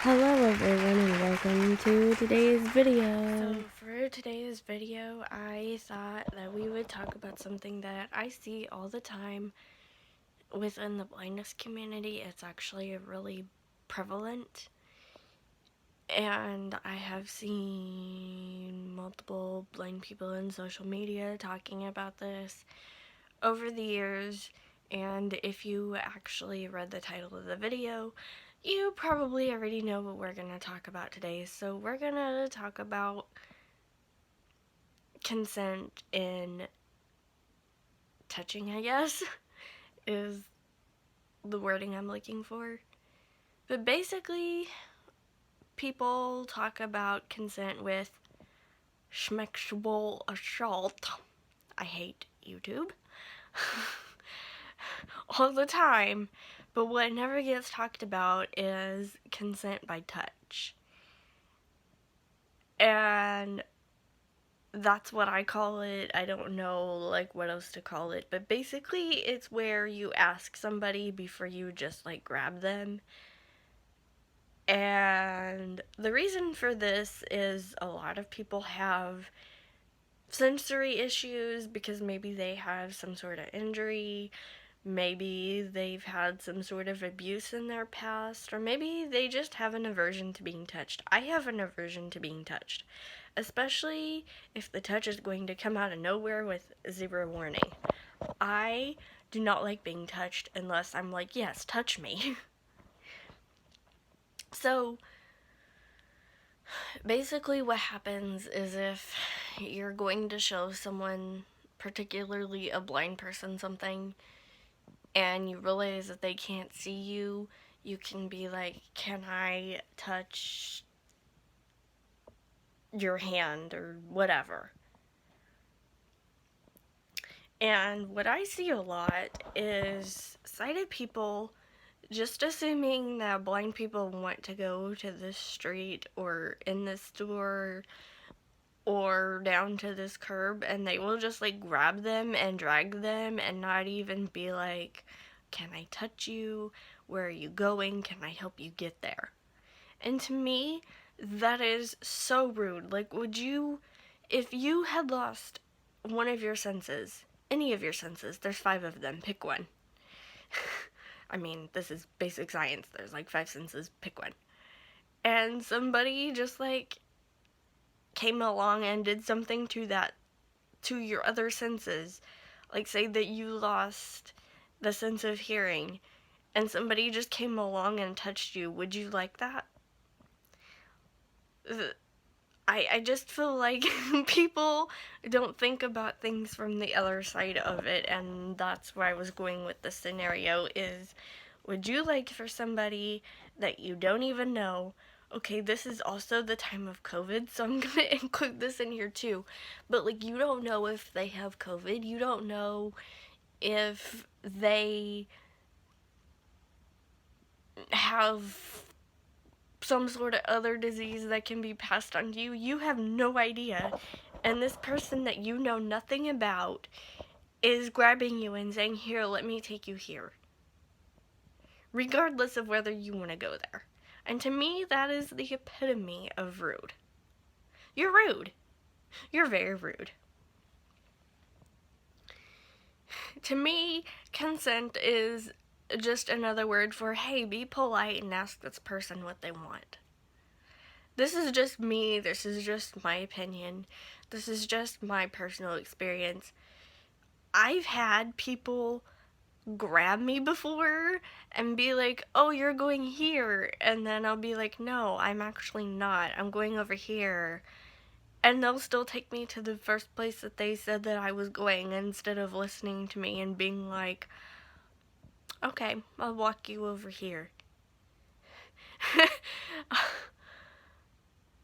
Hello everyone and welcome to today's video. So for today's video, I thought that we would talk about something that I see all the time within the blindness community. It's actually really prevalent, and I have seen multiple blind people in social media talking about this over the years. And if you actually read the title of the video, you probably already know what we're going to talk about today. So we're going to talk about consent in touching, I guess, is the wording I'm looking for. But basically, people talk about consent with schmexual assault. I hate YouTube. All the time. But what never gets talked about is consent by touch. And that's what I call it. I don't know what else to call it, but basically it's where you ask somebody before you just grab them. And the reason for this is a lot of people have sensory issues because maybe they have some sort of injury, maybe they've had some sort of abuse in their past, or maybe they just have an aversion to being touched. I have an aversion to being touched, especially if the touch is going to come out of nowhere with zero warning. I do not like being touched unless I'm like, yes, touch me. So basically what happens is if you're going to show someone, particularly a blind person, something, and you realize that they can't see you, you can be like, can I touch your hand or whatever? And what I see a lot is sighted people just assuming that blind people want to go to this street or in this store or down to this curb, and they will just grab them and drag them and not even be like, can I touch you? Where are you going? Can I help you get there? And to me, that is so rude. Would you, if you had lost one of your senses, any of your senses, there's 5 of them, pick one. I mean, this is basic science. There's 5 senses, pick one. And somebody just came along and did something to your other senses. Say that you lost the sense of hearing and somebody just came along and touched you. Would you like that? I just feel like people don't think about things from the other side of it, and that's where I was going with the scenario is, would you like for somebody that you don't even know, okay, this is also the time of COVID, so I'm gonna include this in here too, but you don't know if they have COVID, you don't know if they have some sort of other disease that can be passed on to you. You have no idea. And this person that you know nothing about is grabbing you and saying, here, let me take you here. Regardless of whether you want to go there. And to me, that is the epitome of rude. You're rude. You're very rude. To me, consent is just another word for, hey, be polite and ask this person what they want. This is just me, this is just my opinion, this is just my personal experience. I've had people grab me before and be like, oh, you're going here, and then I'll be like, no, I'm actually not, I'm going over here. And they'll still take me to the first place that they said that I was going instead of listening to me and being like, okay, I'll walk you over here.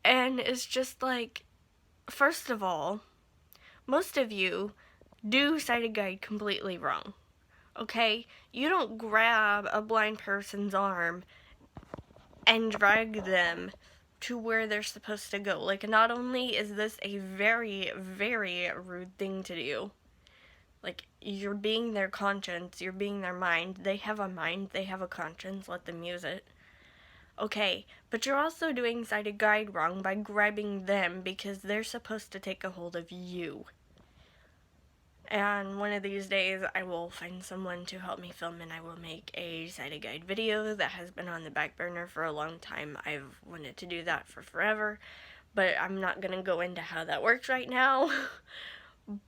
And it's just first of all, most of you do sighted guide completely wrong. Okay? You don't grab a blind person's arm and drag them to where they're supposed to go. Not only is this a very, very rude thing to do, you're being their conscience, you're being their mind. They have a mind, they have a conscience, let them use it. Okay, but you're also doing sighted guide wrong by grabbing them because they're supposed to take a hold of you. And one of these days I will find someone to help me film and I will make a sighted guide video. That has been on the back burner for a long time. I've wanted to do that for forever, but I'm not going to go into how that works right now.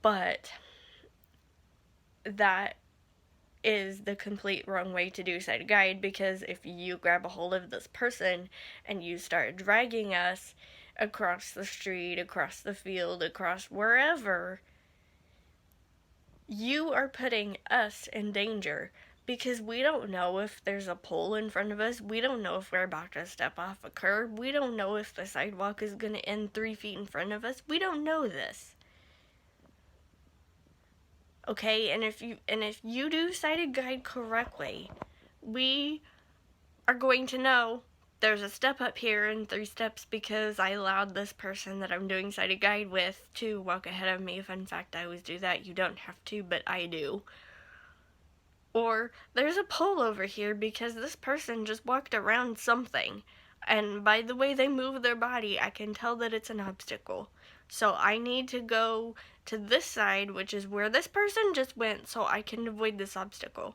But that is the complete wrong way to do sighted guide, because if you grab a hold of this person and you start dragging us across the street, across the field, across wherever, you are putting us in danger, because we don't know if there's a pole in front of us. We don't know if we're about to step off a curb. We don't know if the sidewalk is going to end 3 feet in front of us. We don't know this. Okay, and if you do sighted guide correctly, we are going to know there's a step up here and 3 steps because I allowed this person that I'm doing sighted guide with to walk ahead of me. If in fact I always do that, you don't have to, but I do. Or there's a pole over here because this person just walked around something, and by the way they move their body, I can tell that it's an obstacle. So I need to go to this side, which is where this person just went, so I can avoid this obstacle.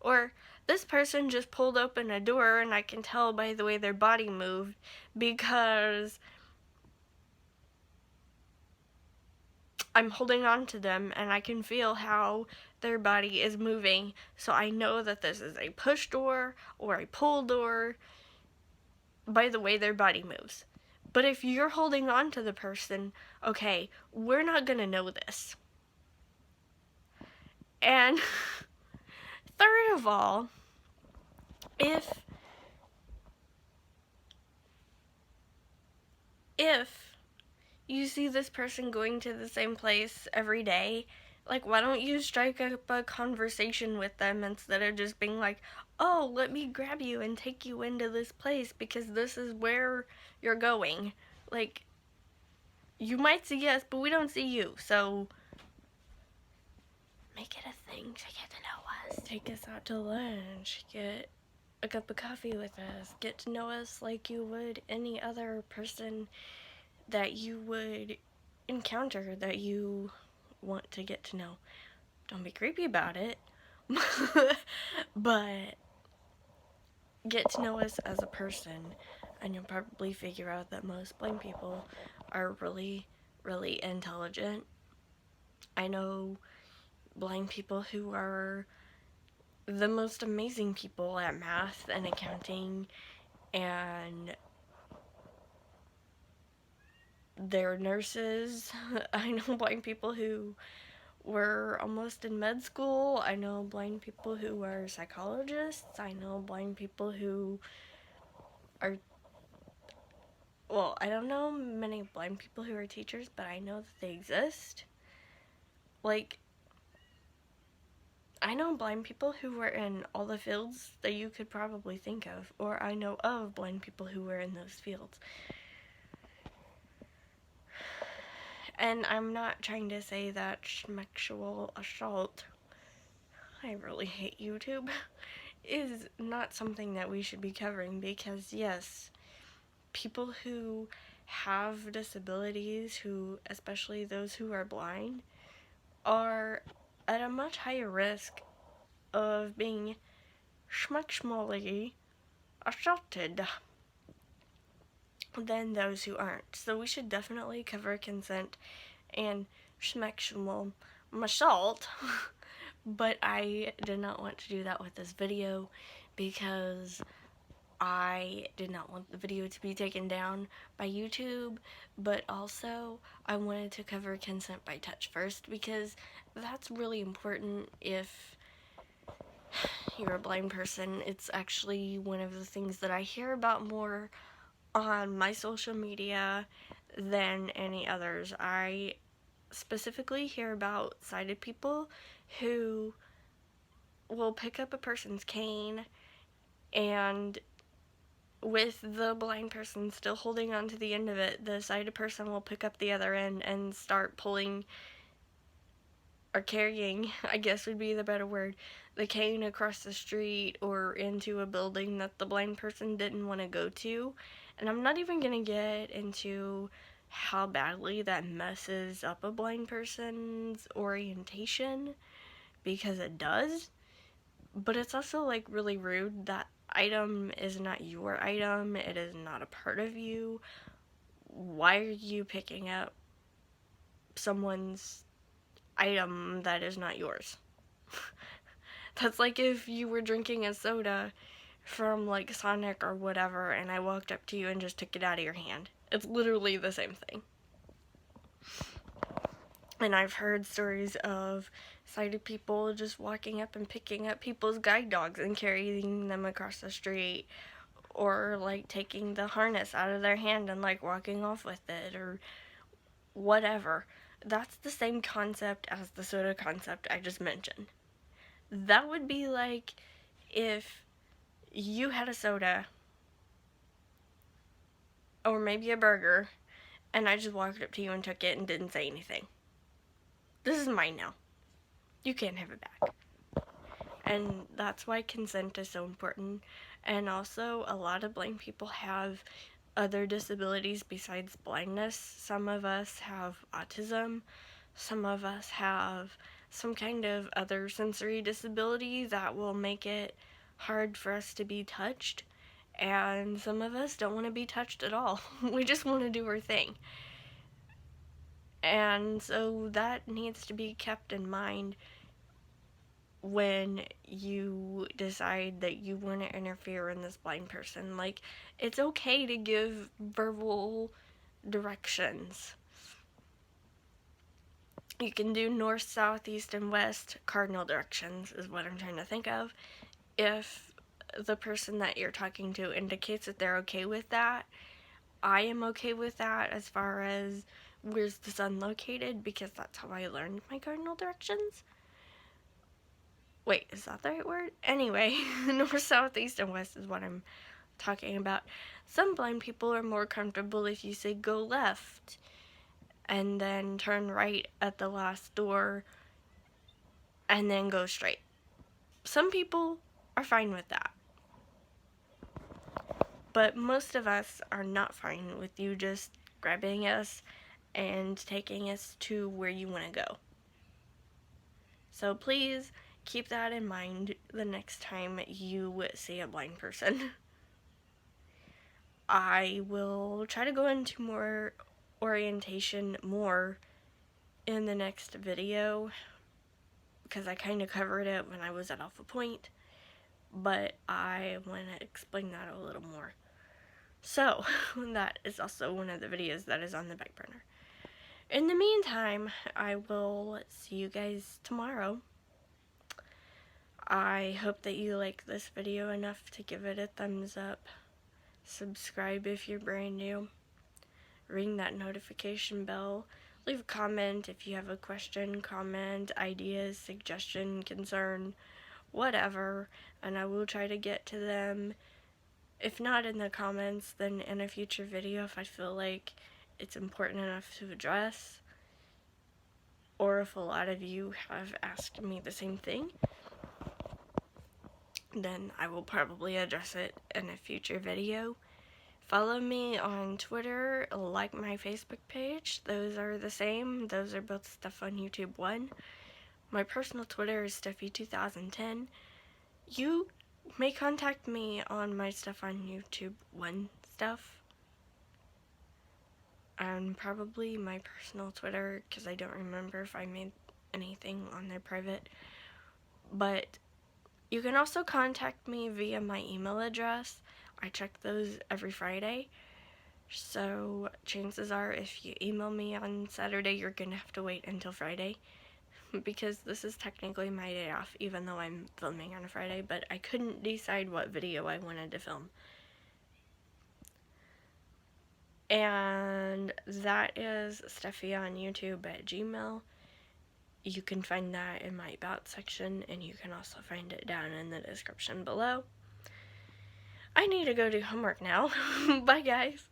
Or this person just pulled open a door, and I can tell by the way their body moved because I'm holding on to them and I can feel how their body is moving, so I know that this is a push door or a pull door by the way their body moves. But if you're holding on to the person, okay, we're not gonna know this. And third of all, if you see this person going to the same place every day, like, why don't you strike up a conversation with them instead of just being like, oh, let me grab you and take you into this place because this is where you're going. Like, you might see us, but we don't see you, so make it a thing to get to know us. Take us out to lunch, get a cup of coffee with us, get to know us like you would any other person that you would encounter that you want to get to know. Don't be creepy about it, but get to know us as a person, and you'll probably figure out that most blind people are really, really intelligent. I know blind people who are the most amazing people at math and accounting, and they're nurses. I know blind people who were almost in med school. I know blind people who are psychologists. I know blind people who are, well, I don't know many blind people who are teachers, but I know that they exist. Like, I know blind people who were in all the fields that you could probably think of, or I know of blind people who were in those fields. And I'm not trying to say that sexual assault, I really hate YouTube, is not something that we should be covering, because yes, people who have disabilities, who, especially those who are blind, are at a much higher risk of being schmuckschmolly assaulted than those who aren't. So we should definitely cover consent and schmuckschmol assault. But I did not want to do that with this video because I did not want the video to be taken down by YouTube, but also I wanted to cover consent by touch first, because that's really important if you're a blind person. It's actually one of the things that I hear about more on my social media than any others. I specifically hear about sighted people who will pick up a person's cane, and with the blind person still holding on to the end of it, the sighted person will pick up the other end and start pulling or carrying, I guess would be the better word, the cane across the street or into a building that the blind person didn't want to go to. And I'm not even going to get into how badly that messes up a blind person's orientation, because it does. But it's also like really rude. That item is not your item, it is not a part of you. Why are you picking up someone's item that is not yours? That's like if you were drinking a soda from like Sonic or whatever and I walked up to you and just took it out of your hand. It's literally the same thing. And I've heard stories of sighted people just walking up and picking up people's guide dogs and carrying them across the street, or like taking the harness out of their hand and like walking off with it or whatever. That's the same concept as the soda concept I just mentioned. That would be like if you had a soda or maybe a burger and I just walked up to you and took it and didn't say anything. This is mine now. You can't have it back. And that's why consent is so important. And also, a lot of blind people have other disabilities besides blindness. Some of us have autism. Some of us have some kind of other sensory disability that will make it hard for us to be touched. And some of us don't want to be touched at all. We just want to do our thing. And so that needs to be kept in mind when you decide that you want to interfere in this blind person. Like, it's okay to give verbal directions. You can do north, south, east, and west cardinal directions is what I'm trying to think of. If the person that you're talking to indicates that they're okay with that, I am okay with that as far as where's the sun located, because that's how I learned my cardinal directions. Wait, is that the right word? Anyway, north, south, east, and west is what I'm talking about. Some blind people are more comfortable if you say go left and then turn right at the last door and then go straight. Some people are fine with that. But most of us are not fine with you just grabbing us and taking us to where you want to go. So please keep that in mind the next time you see a blind person. I will try to go into more orientation in the next video, because I kind of covered it when I was at Alpha Point, but I want to explain that a little more. So that is also one of the videos that is on the back burner. In the meantime, I will see you guys tomorrow. I hope that you like this video enough to give it a thumbs up. Subscribe if you're brand new. Ring that notification bell. Leave a comment if you have a question, comment, ideas, suggestion, concern, whatever, and I will try to get to them. If not in the comments, then in a future video if I feel like it's important enough to address, or if a lot of you have asked me the same thing, then I will probably address it in a future video. Follow me on Twitter, like my Facebook page. Those are the same. Those are both stuff on YouTube 1. My personal Twitter is Steffi2010. You may contact me on my stuff on YouTube 1 stuff. And probably my personal Twitter, because I don't remember if I made anything on there private. But you can also contact me via my email address. I check those every Friday. So chances are if you email me on Saturday, you're going to have to wait until Friday, because this is technically my day off, even though I'm filming on a Friday, but I couldn't decide what video I wanted to film. And that is Steffi on YouTube at Gmail. You can find that in my About section, and you can also find it down in the description below. I need to go do homework now. Bye, guys.